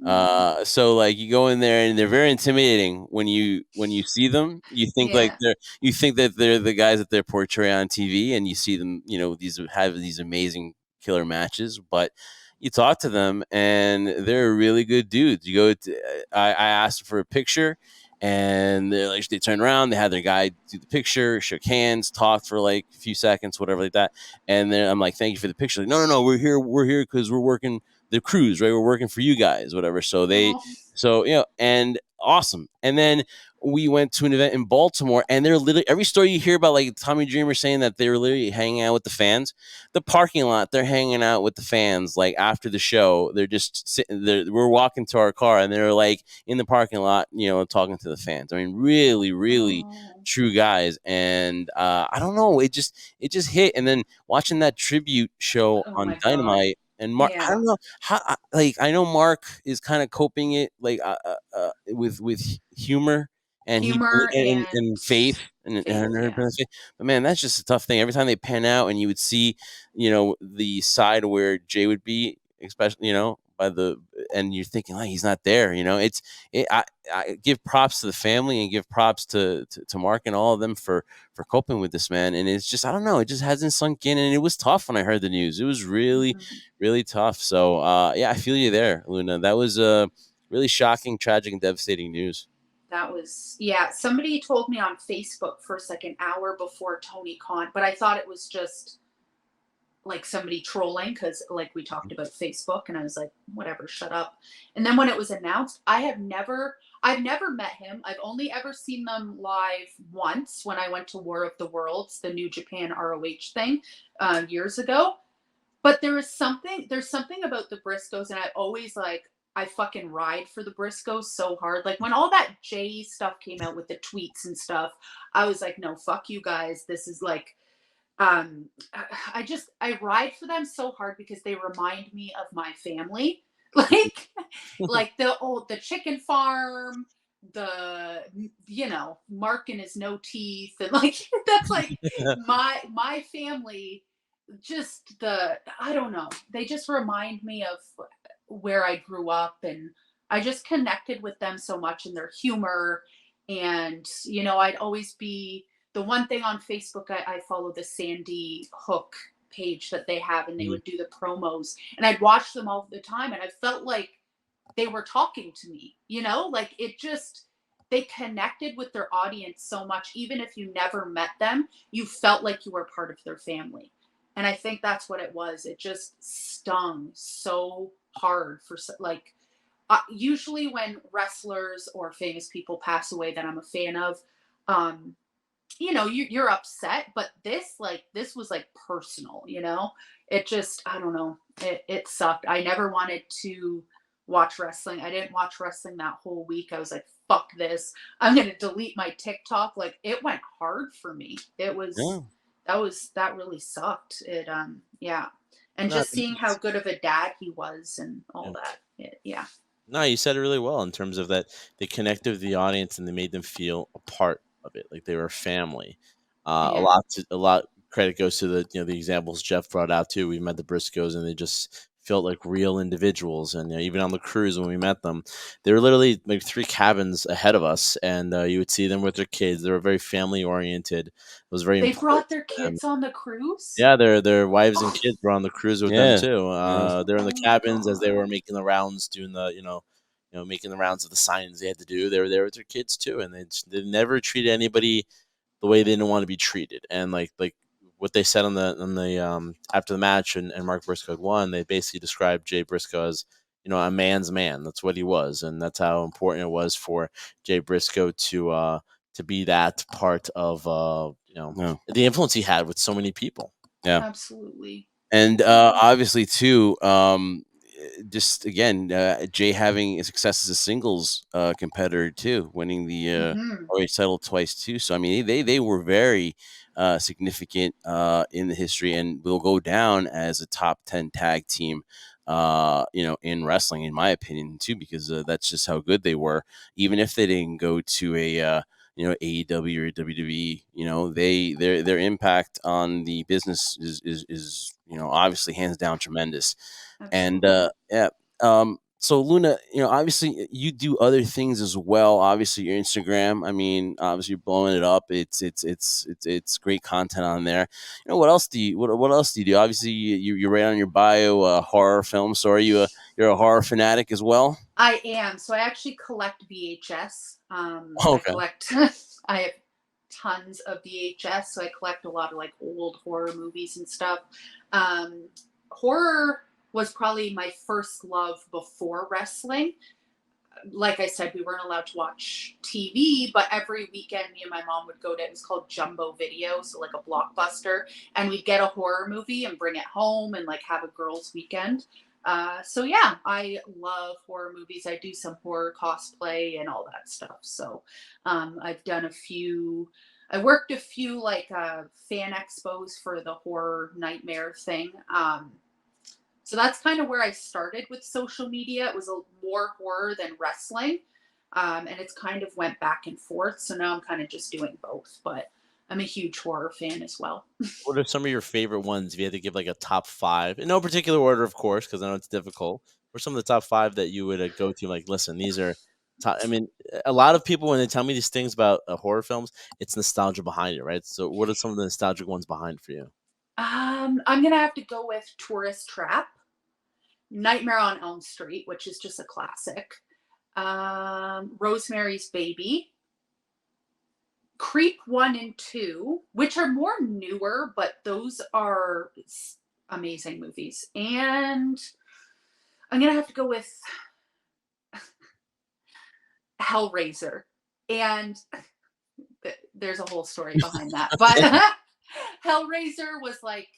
So like you go in there and they're very intimidating when you see them. Yeah. You think that they're the guys that they're portraying on TV, and you see them, these have these amazing killer matches, but you talk to them and they're really good dudes. You go to, I asked for a picture, and they turned around, they had their guy do the picture, shook hands, talked for like a few seconds, whatever like that, and then I'm like, "Thank you for the picture." Like, no, no, no, we're here because we're working the cruise, right? We're working for you guys, whatever. Oh. So and awesome. And then we went to an event in Baltimore, and they're literally every story you hear about, like Tommy Dreamer saying that they were literally hanging out with the fans. The parking lot, they're hanging out with the fans. Like after the show, they're just sitting there. We're walking to our car, and they're like in the parking lot, talking to the fans. I mean, really, really Oh. true guys. And I don't know, it just hit. And then watching that tribute show Oh on my God. Dynamite. And Mark, I Yeah. don't know how. Like I know Mark is kind of coping it like with humor, and he Humor and and faith faith. and Yeah. faith. But man, that's just a tough thing. Every time they pan out, and you would see, the side where Jay would be, especially by the, and you're thinking like he's not there. I give props to the family and give props to Mark and all of them for coping with this, man. And it's just I don't know, it just hasn't sunk in, and it was tough when I heard the news. It was really Mhm. really tough. So yeah, I feel you there, Luna. That was really shocking, tragic, and devastating news. That was, yeah. Somebody told me on Facebook first, like an hour before Tony Khan, but I thought it was just like somebody trolling because, like, we talked about Facebook, and I was like, whatever, shut up. And then when it was announced, I've never met him. I've only ever seen them live once when I went to War of the Worlds, the New Japan ROH thing, years ago. But there's something about the Briscoes, and I fucking ride for the Briscoes so hard. Like when all that Jay stuff came out with the tweets and stuff, I was like, no, fuck you guys. This is like, um, I ride for them so hard because they remind me of my family. Like, the chicken farm, the Mark and his no teeth, and like that's like my family, just I don't know. They just remind me of where I grew up, and I just connected with them so much in their humor. And, I'd always be the one thing on Facebook. I follow the Sandy Hook page that they have, and they Mhm. would do the promos, and I'd watch them all the time. And I felt like they were talking to me, like they connected with their audience so much. Even if you never met them, you felt like you were part of their family. And I think that's what it was. It just stung so hard for like, usually when wrestlers or famous people pass away that I'm a fan of, um, you're upset, but this was like personal. It just, I don't know, it sucked. I never wanted to watch wrestling. I didn't watch wrestling that whole week. I was like, fuck this, I'm gonna delete my TikTok. Like, it went hard for me. Yeah. That really sucked. Yeah. And No, just seeing how good of a dad he was and all yeah. that. Yeah. No, you said it really well in terms of that they connected with the audience and they made them feel a part of it, like they were a family. Yeah. A lot credit goes to the examples Jeff brought out too. We met the Briscoes and they just felt like real individuals. And even on the cruise when we met them, they were literally like 3 cabins ahead of us, and you would see them with their kids. They were very family oriented. It was very They important brought their to them. kids on the cruise. Yeah, their wives and Oh, kids were on the cruise with them Yeah. too. Yeah. They're in the oh my cabins as they god. were making the rounds, doing making the rounds of the signings they had to do. They were there with their kids too, and they never treated anybody the way they didn't want to be treated. And like what they said on the after the match, and Mark Briscoe had won, they basically described Jay Briscoe as a man's man. That's what he was, and that's how important it was for Jay Briscoe to be that part of Yeah. the influence he had with so many people. Yeah. Absolutely. And Absolutely. obviously too, just again, Jay having a success as a singles competitor too, winning the Hmm. ROH title twice too. So I mean, they were very significant in the history, and will go down as a top 10 tag team. In wrestling, in my opinion, too, because that's just how good they were. Even if they didn't go to a AEW or WWE, their impact on the business is obviously hands down tremendous. And Absolutely. yeah, so Luna, obviously you do other things as well. Obviously your Instagram, I mean, obviously you're blowing it up. It's great content on there. What else do you what else do you do? Obviously you're right on your bio, horror film. So you're a horror fanatic as well? I am. So I actually collect VHS. I Okay. collect. I have tons of VHS, so I collect a lot of like old horror movies and stuff. Horror was probably my first love before wrestling. Like I said, we weren't allowed to watch TV, but every weekend, me and my mom would go to, it was called Jumbo Video, so like a Blockbuster, and we'd get a horror movie and bring it home and like have a girls' weekend. So yeah, I love horror movies. I do some horror cosplay and all that stuff. So I've done a few. I worked a few like fan expos for the horror nightmare thing. So that's kind of where I started with social media. It was more horror than wrestling. And it's kind of went back and forth. So now I'm kind of just doing both, but I'm a huge horror fan as well. What are some of your favorite ones? If you had to give like a top 5, in no particular order, of course, because I know it's difficult. What are some of the top 5 that you would go to? Like, listen, these are top. I mean, a lot of people when they tell me these things about horror films, it's nostalgia behind it, right? So, what are some of the nostalgic ones behind for you? I'm going to have to go with Tourist Trap, Nightmare on Elm Street, which is just a classic, Rosemary's Baby, Creep 1 and 2, which are more newer, but those are amazing movies. And I'm going to have to go with Hellraiser. And there's a whole story behind that. But Hellraiser was like,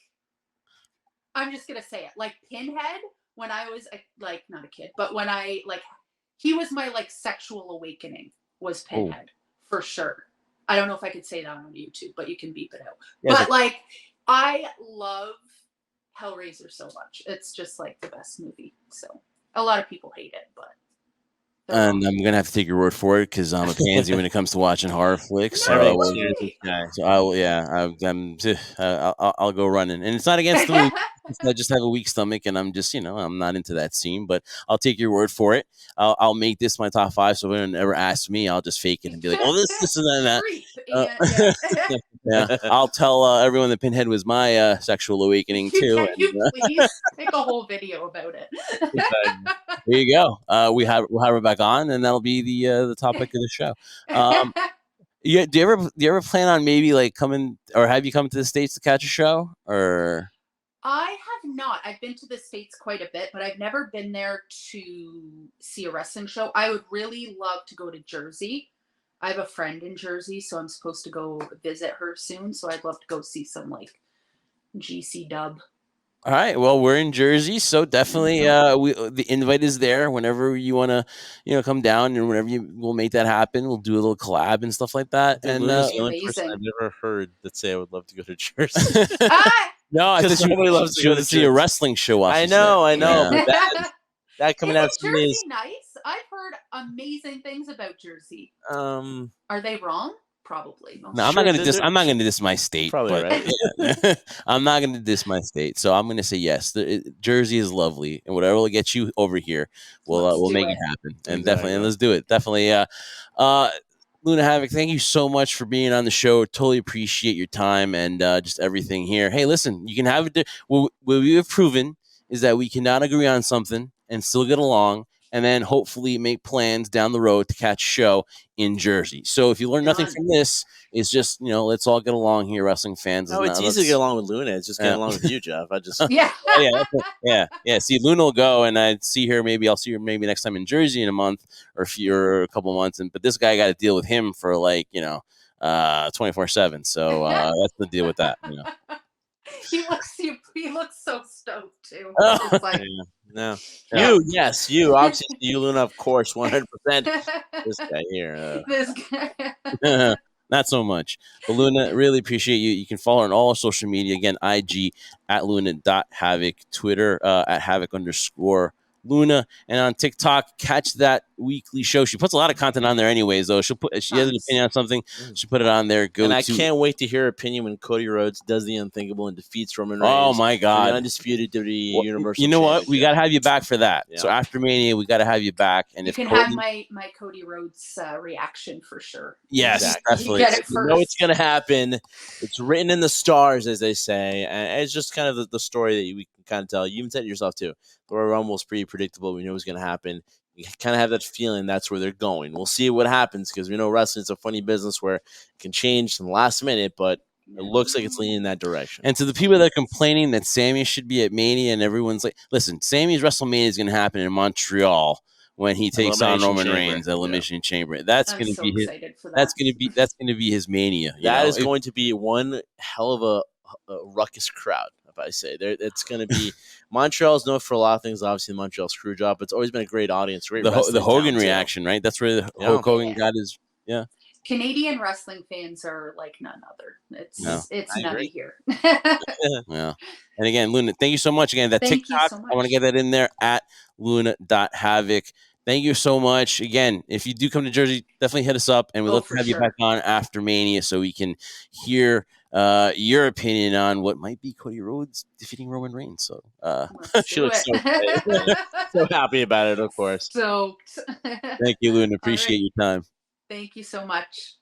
I'm just going to say it, like Pinhead when I was like, not a kid, but when I like, he was my like sexual awakening, was Oh, Pinhead for sure. I don't know if I could say that on YouTube, but you can beep it out. Yes, But like, I love Hellraiser so much. It's just like the best movie. So a lot of people hate it, but And I'm gonna have to take your word for it because I'm a pansy when it comes to watching horror flicks. No Every way. experience is guy. So I will, yeah, I'll go running, and it's not against the movie. I just have a weak stomach, and I'm just, I'm not into that scene. But I'll take your word for it. I'll make this my top 5, so when anyone ever asks me, I'll just fake it and be like, "Oh, this, and that." Creep. Uh, And, Yeah, I'll tell everyone that Pinhead was my sexual awakening too. Can you please make a whole video about it? There you go. We'll have her back on, and that'll be the topic of the show. Yeah, do you ever plan on maybe like coming, or have you come to the States to catch a show, or? I have not. I've been to the States quite a bit, but I've never been there to see a wrestling show. I would really love to go to Jersey. I have a friend in Jersey, so I'm supposed to go visit her soon. So I'd love to go see some like GC dub. All right. Well, we're in Jersey, so definitely the invite is there. Whenever you want to, come down, and whenever we'll make that happen. We'll do a little collab and stuff like that. I think And Luna's the only Amazing. person I've ever heard that say I would love to go to Jersey. Ah! no, I thought Nobody loves to she go wanted to to see a Jersey. wrestling show. while I she's know, there. I know, Yeah. but that coming out Isn't to me Jersey is nice? I've heard amazing things about Jersey. um Are they wrong? Probably. No, I'm Sure, not gonna they're- I'm not gonna diss my state. Probably but, right. yeah. I'm not gonna diss my state, so I'm gonna say yes. Jersey is lovely, and whatever will get you over here, we'll do make it it. happen. And Exactly. definitely, let's do it. Definitely. Luna Havoc, thank you so much for being on the show. Totally appreciate your time and just everything here. Hey, listen, you can have it. What we have proven is that we cannot agree on something and still get along, and then hopefully make plans down the road to catch a show in Jersey. So if you learn nothing Done. from this, it's just, let's all get along here, wrestling fans. No, it's easy to get along with Luna. It's just getting along with you, Jeff. I just Yeah. yeah. See, Luna will go, and I'll see her maybe next time in Jersey in a month or a couple months. But this guy got to deal with him for 24/7. So that's the deal with that. He looks so stoked too. Oh. It's like, no. Yeah. You, yes, you. Obviously, you, Luna, of course, 100%. This guy here. this guy. Not so much. But Luna, really appreciate you. You can follow her on all social media. Again, IG at Luna.Havoc, Twitter at Havoc_Luna, and on TikTok, catch that weekly show. She puts a lot of content on there anyways, though. She has an opinion on something, she'll put it on there. And I can't wait to hear her opinion when Cody Rhodes does the unthinkable and defeats Roman Reigns. Oh my for God. the undisputed WWE Universal You know what? Championship. We got to have you back for that. Yeah. So after Mania, we got to have you back. And You if can Cody, have my Cody Rhodes reaction for sure. yes, Exactly. definitely. You get it You know it's first. going to happen. It's written in the stars, as they say. And it's just kind of the story that we can kind of tell. You even said it yourself, too. The Royal Rumble is pretty predictable. We know what's going to happen. You kind of have that feeling that's where they're going. We'll see what happens because we know wrestling is a funny business where it can change in the last minute, but it looks like it's leaning in that direction. And to the people that are complaining that Sammy should be at Mania, and everyone's like, listen, Sammy's WrestleMania is going to happen in Montreal when he takes on Elimination Roman Chamber. Reigns at Elimination Chamber. That's I'm going to so be his. excited for that. That's going to be his Mania. That is going to be one hell of a ruckus crowd, if I say. It's going to be Montreal's known for a lot of things. Obviously, the Montreal Screwjob. It's always been a great audience. Great the wrestling Hogan town, too. reaction, right? That's where Yeah. Hulk Hogan got his. Canadian wrestling fans are like none other. It's No, I nutty agree. here. Yeah. And again, Luna, thank you so much. Again, that Thank you TikTok, so I want to much. get that in there at Luna.Havoc. Thank you so much. Again, if you do come to Jersey, definitely hit us up, and we'd Oh, love to for have you sure. back on after Mania so we can hear your opinion on what might be Cody Rhodes defeating Roman Reigns. So, Let's She do looks it. So happy about it, of course. Stoked. thank you, Luna. Appreciate your time. Thank you so much.